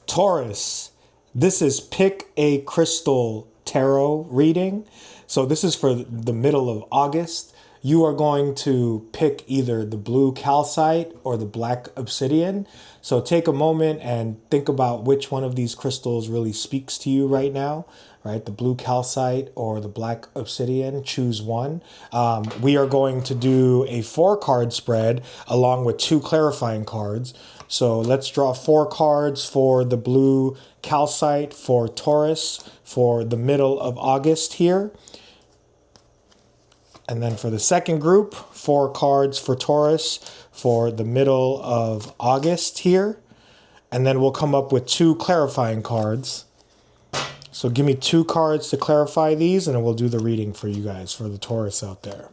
Taurus, this is Pick a Crystal Tarot reading. So this is for the middle of August. You are going to pick either the blue calcite or the black obsidian. So take a moment and think about which one of these crystals really speaks to you right now, right? The blue calcite or the black obsidian, choose one. We are going to do a 4-card spread along with 2 clarifying cards. So let's draw 4 cards for the blue calcite for Taurus for the middle of August here. And then for the second group, 4 cards for Taurus for the middle of August here. And then we'll come up with 2 clarifying cards. So give me 2 cards to clarify these, and then we'll do the reading for you guys, for the Taurus out there.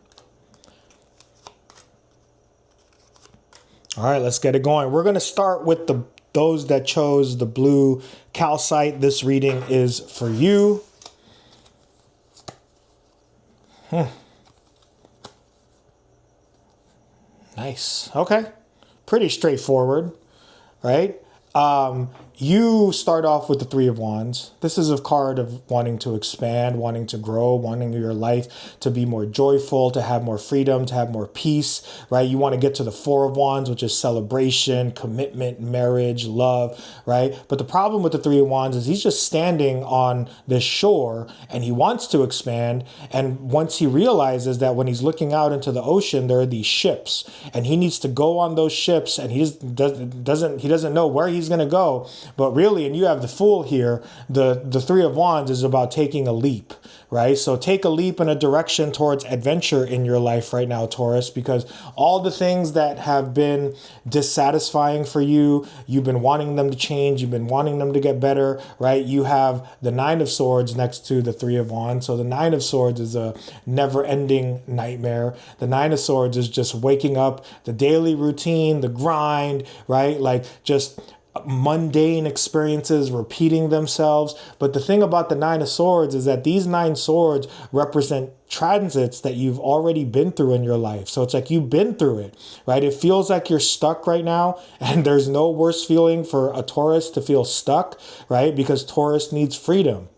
All right, let's get it going. We're going to start with those that chose the blue calcite. This reading is for you. Nice. Okay. Pretty straightforward, right? You start off with the 3 of Wands. This is a card of wanting to expand, wanting to grow, wanting your life to be more joyful, to have more freedom, to have more peace, right? You want to get to the 4 of Wands, which is celebration, commitment, marriage, love, right? But the problem with the 3 of Wands is he's just standing on this shore and he wants to expand. And once he realizes that when he's looking out into the ocean, there are these ships and he needs to go on those ships, and he just doesn't know where he's going to go. But really, and you have the Fool here, the 3 of Wands is about taking a leap, right? So take a leap in a direction towards adventure in your life right now, Taurus, because all the things that have been dissatisfying for you, you've been wanting them to change, you've been wanting them to get better, right? You have the 9 of Swords next to the 3 of Wands. So the 9 of Swords is a never-ending nightmare. The 9 of Swords is just waking up, the daily routine, the grind, right? Like just mundane experiences repeating themselves. But the thing about the 9 of Swords is that these 9 swords represent transits that you've already been through in your life. So it's like you've been through it, right? It feels like you're stuck right now, and there's no worse feeling for a Taurus to feel stuck, right? Because Taurus needs freedom.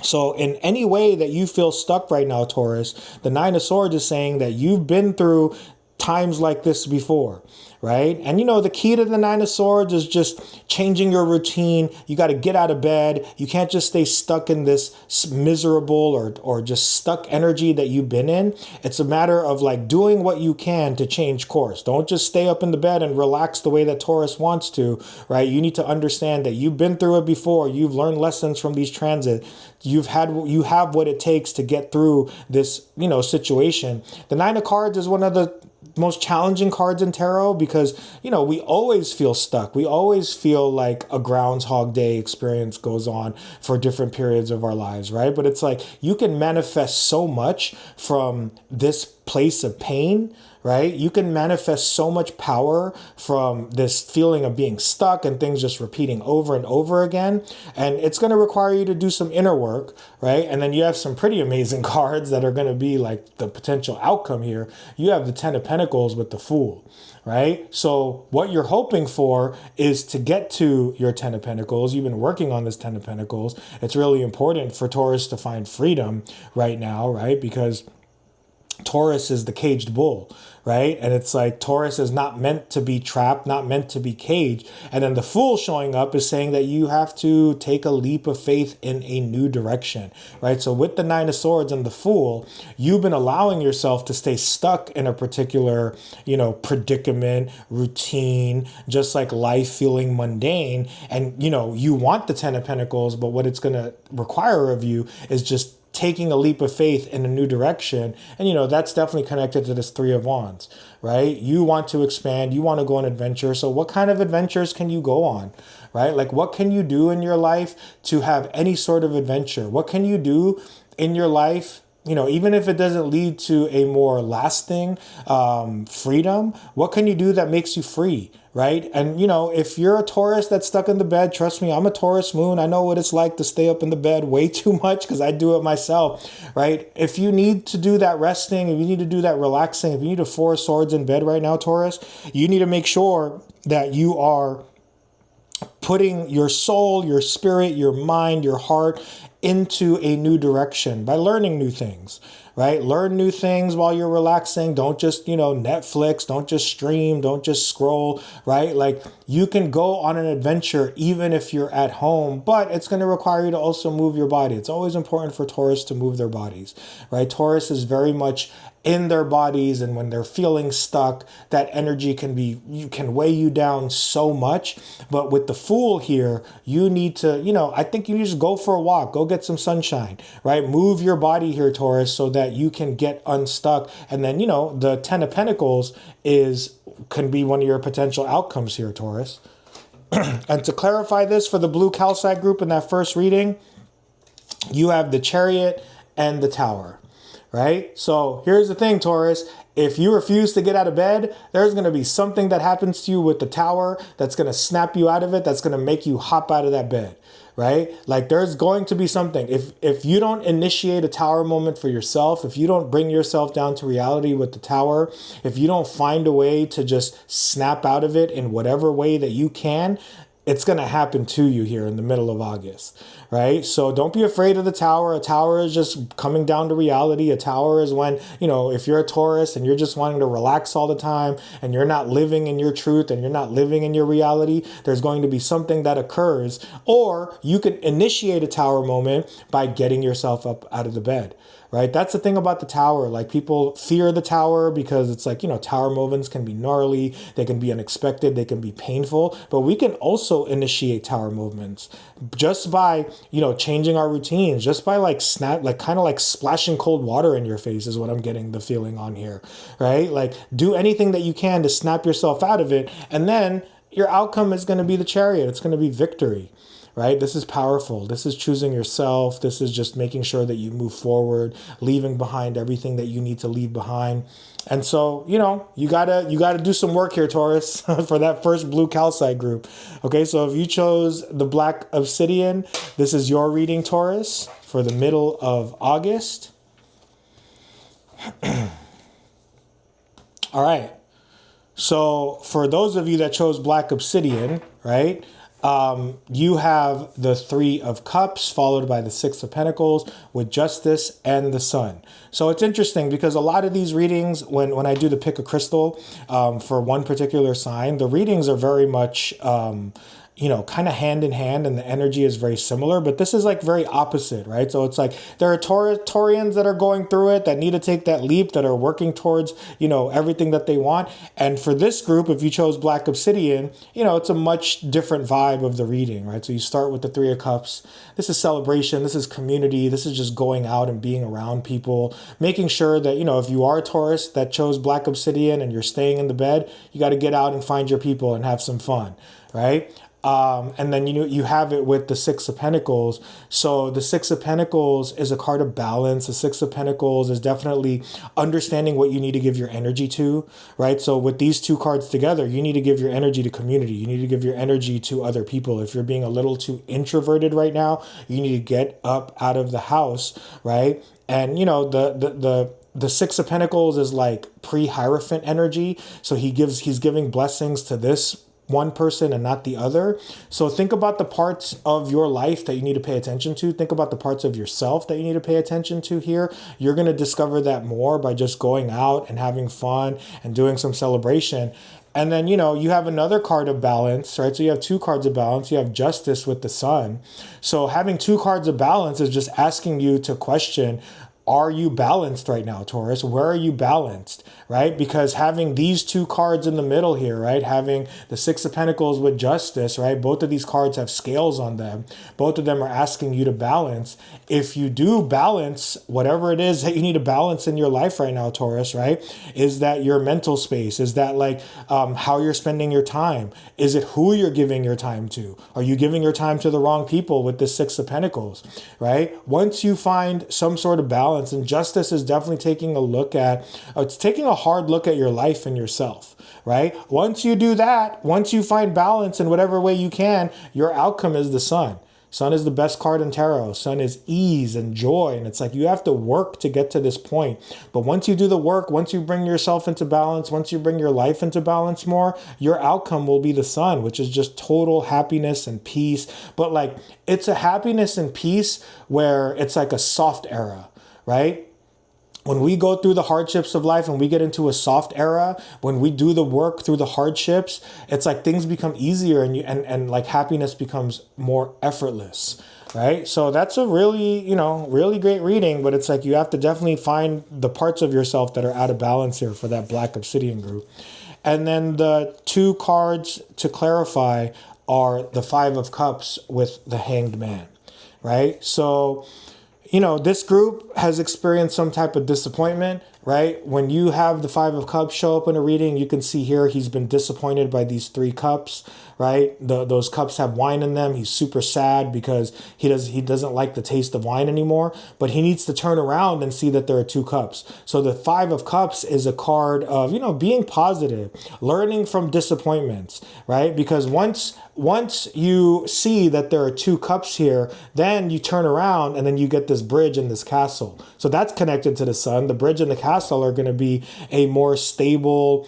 So in any way that you feel stuck right now, Taurus, the 9 of Swords is saying that you've been through times like this before, right? And you know, the key to the 9 of Swords is just changing your routine. You got to get out of bed. You can't just stay stuck in this miserable or just stuck energy that you've been in. It's a matter of like doing what you can to change course. Don't just stay up in the bed and relax the way that Taurus wants to, right? You need to understand that you've been through it before. You've learned lessons from these transits. You have what it takes to get through this, situation. The 9 of Cards is one of the most challenging cards in tarot because, we always feel stuck. We always feel like a Groundhog Day experience goes on for different periods of our lives, right? But it's like you can manifest so much from this place of pain, right? You can manifest so much power from this feeling of being stuck and things just repeating over and over again. And it's going to require you to do some inner work, right? And then you have some pretty amazing cards that are going to be like the potential outcome here. You have the 10 of Pentacles with the Fool, right? So what you're hoping for is to get to your 10 of Pentacles. You've been working on this 10 of Pentacles. It's really important for Taurus to find freedom right now, right? Because Taurus is the caged bull, right? And it's like Taurus is not meant to be trapped, not meant to be caged. And then the Fool showing up is saying that you have to take a leap of faith in a new direction, right? So with the 9 of Swords and the Fool, you've been allowing yourself to stay stuck in a particular, predicament, routine, just like life feeling mundane. And, you want the 10 of Pentacles, but what it's going to require of you is just taking a leap of faith in a new direction. And, that's definitely connected to this 3 of Wands, right? You want to expand, you want to go on adventure. So what kind of adventures can you go on, right? Like what can you do in your life to have any sort of adventure? What can you do in your life, even if it doesn't lead to a more lasting freedom? What can you do that makes you free, right? And, if you're a Taurus that's stuck in the bed, trust me, I'm a Taurus moon. I know what it's like to stay up in the bed way too much because I do it myself, right? If you need to do that resting, if you need to do that relaxing, if you need a 4 of Swords in bed right now, Taurus, you need to make sure that you are putting your soul, your spirit, your mind, your heart into a new direction by learning new things, right? Learn new things while you're relaxing. Don't just, Netflix, don't just stream, don't just scroll, right? Like you can go on an adventure even if you're at home, but it's going to require you to also move your body. It's always important for Taurus to move their bodies, right? Taurus is very much in their bodies, and when they're feeling stuck, that energy can weigh you down so much. But with the Fool here, you need to, I think you need to just go for a walk, go get some sunshine, right? Move your body here, Taurus, so that you can get unstuck. And then, the Ten of Pentacles can be one of your potential outcomes here, Taurus. And to clarify this for the blue calcite group in that first reading, you have the Chariot and the Tower. Right? So here's the thing, Taurus. If you refuse to get out of bed, there's going to be something that happens to you with the Tower that's going to snap you out of it. That's going to make you hop out of that bed, right? Like there's going to be something. If you don't initiate a Tower moment for yourself, if you don't bring yourself down to reality with the Tower, if you don't find a way to just snap out of it in whatever way that you can, it's going to happen to you here in the middle of August, right? So don't be afraid of the Tower. A Tower is just coming down to reality. A Tower is when, if you're a Taurus and you're just wanting to relax all the time and you're not living in your truth and you're not living in your reality, there's going to be something that occurs. Or you can initiate a Tower moment by getting yourself up out of the bed. Right? That's the thing about the Tower. Like people fear the Tower because it's like, Tower moments can be gnarly. They can be unexpected. They can be painful, but we can also initiate Tower movements just by, changing our routines, just by kind of like splashing cold water in your face is what I'm getting the feeling on here, right? Like do anything that you can to snap yourself out of it. And then your outcome is going to be the Chariot. It's going to be victory. Right? This is powerful. This is choosing yourself. This is just making sure that you move forward, leaving behind everything that you need to leave behind. And so, you gotta do some work here, Taurus, for that first blue calcite group. Okay, so if you chose the black obsidian, this is your reading, Taurus, for the middle of August. All right. So for those of you that chose black obsidian, right? You have the Three of Cups followed by the Six of Pentacles with Justice and the Sun. So it's interesting because a lot of these readings, when I do the pick a crystal for one particular sign, the readings are very much kind of hand in hand, and the energy is very similar, but this is like very opposite, right? So it's like there are Taurians that are going through it, that need to take that leap, that are working towards, everything that they want. And for this group, if you chose black obsidian, it's a much different vibe of the reading, right? So you start with the Three of Cups. This is celebration. This is community. This is just going out and being around people, making sure that, if you are a Taurus that chose black obsidian and you're staying in the bed, you got to get out and find your people and have some fun, right? And then you have it with the Six of Pentacles. So the Six of Pentacles is a card of balance. The Six of Pentacles is definitely understanding what you need to give your energy to, right? So with these two cards together, you need to give your energy to community. You need to give your energy to other people. If you're being a little too introverted right now, you need to get up out of the house, right? And the Six of Pentacles is like pre-Hierophant energy. So he's giving blessings to this one person and not the other. So think about the parts of your life that you need to pay attention to. Think about the parts of yourself that you need to pay attention to here. You're going to discover that more by just going out and having fun and doing some celebration. And then, you have another card of balance, right? So you have two cards of balance. You have Justice with the Sun. So having two cards of balance is just asking you to question, are you balanced right now, Taurus? Where are you balanced, right? Because having these two cards in the middle here, right? Having the Six of Pentacles with Justice, right? Both of these cards have scales on them. Both of them are asking you to balance. If you do balance, whatever it is that you need to balance in your life right now, Taurus, right? Is that your mental space? Is that like how you're spending your time? Is it who you're giving your time to? Are you giving your time to the wrong people with the Six of Pentacles, right? Once you find some sort of balance, and Justice is definitely taking a look at, it's taking a hard look at your life and yourself, right? Once you do that, once you find balance in whatever way you can, your outcome is the Sun. Sun is the best card in tarot. Sun is ease and joy. And it's like you have to work to get to this point. But once you do the work, once you bring yourself into balance, once you bring your life into balance more, your outcome will be the sun, which is just total happiness and peace. But like it's a happiness and peace where it's like a soft era, right? When we go through the hardships of life and we get into a soft era, when we do the work through the hardships, it's like things become easier and like happiness becomes more effortless, right? So that's a really, really great reading, but it's like you have to definitely find the parts of yourself that are out of balance here for that Black Obsidian group. And then the two cards to clarify are the Five of Cups with the Hanged Man, right? So this group has experienced some type of disappointment, right? When you have the Five of Cups show up in a reading, you can see here he's been disappointed by these three cups, right? Those cups have wine in them. He's super sad because he doesn't like the taste of wine anymore, but he needs to turn around and see that there are two cups. So the Five of Cups is a card of, being positive, learning from disappointments, right? Because once you see that there are two cups here, then you turn around and then you get this bridge and this castle. So that's connected to the sun. The bridge and the castle are going to be a more stable,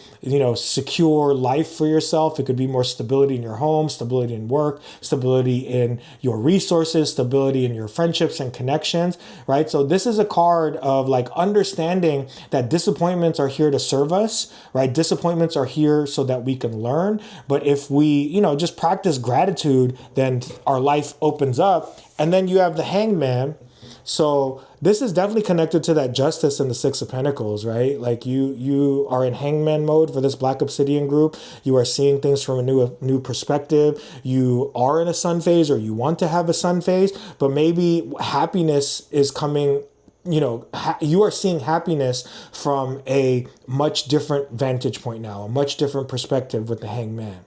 secure life for yourself. It could be more stability in your home, stability in work, stability in your resources, stability in your friendships and connections, right? So this is a card of like understanding that disappointments are here to serve us, right? Disappointments are here so that we can learn. But if we, just practice gratitude, then our life opens up. And then you have the Hanged Man. So this is definitely connected to that justice and the Six of Pentacles, right? Like you are in hangman mode for this Black Obsidian group. You are seeing things from a new perspective. You are in a sun phase, or you want to have a sun phase, but maybe happiness is coming. You are seeing happiness from a much different vantage point now, a much different perspective with the Hangman.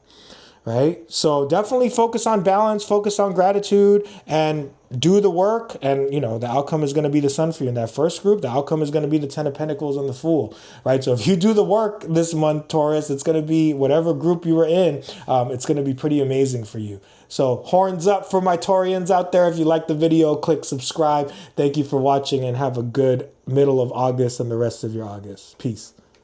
Right? So definitely focus on balance, focus on gratitude, and do the work. And, the outcome is going to be the sun for you. In that first group, the outcome is going to be the Ten of Pentacles and the Fool, right? So if you do the work this month, Taurus, it's going to be whatever group you were in. It's going to be pretty amazing for you. So horns up for my Taurians out there. If you like the video, click subscribe. Thank you for watching and have a good middle of August and the rest of your August. Peace.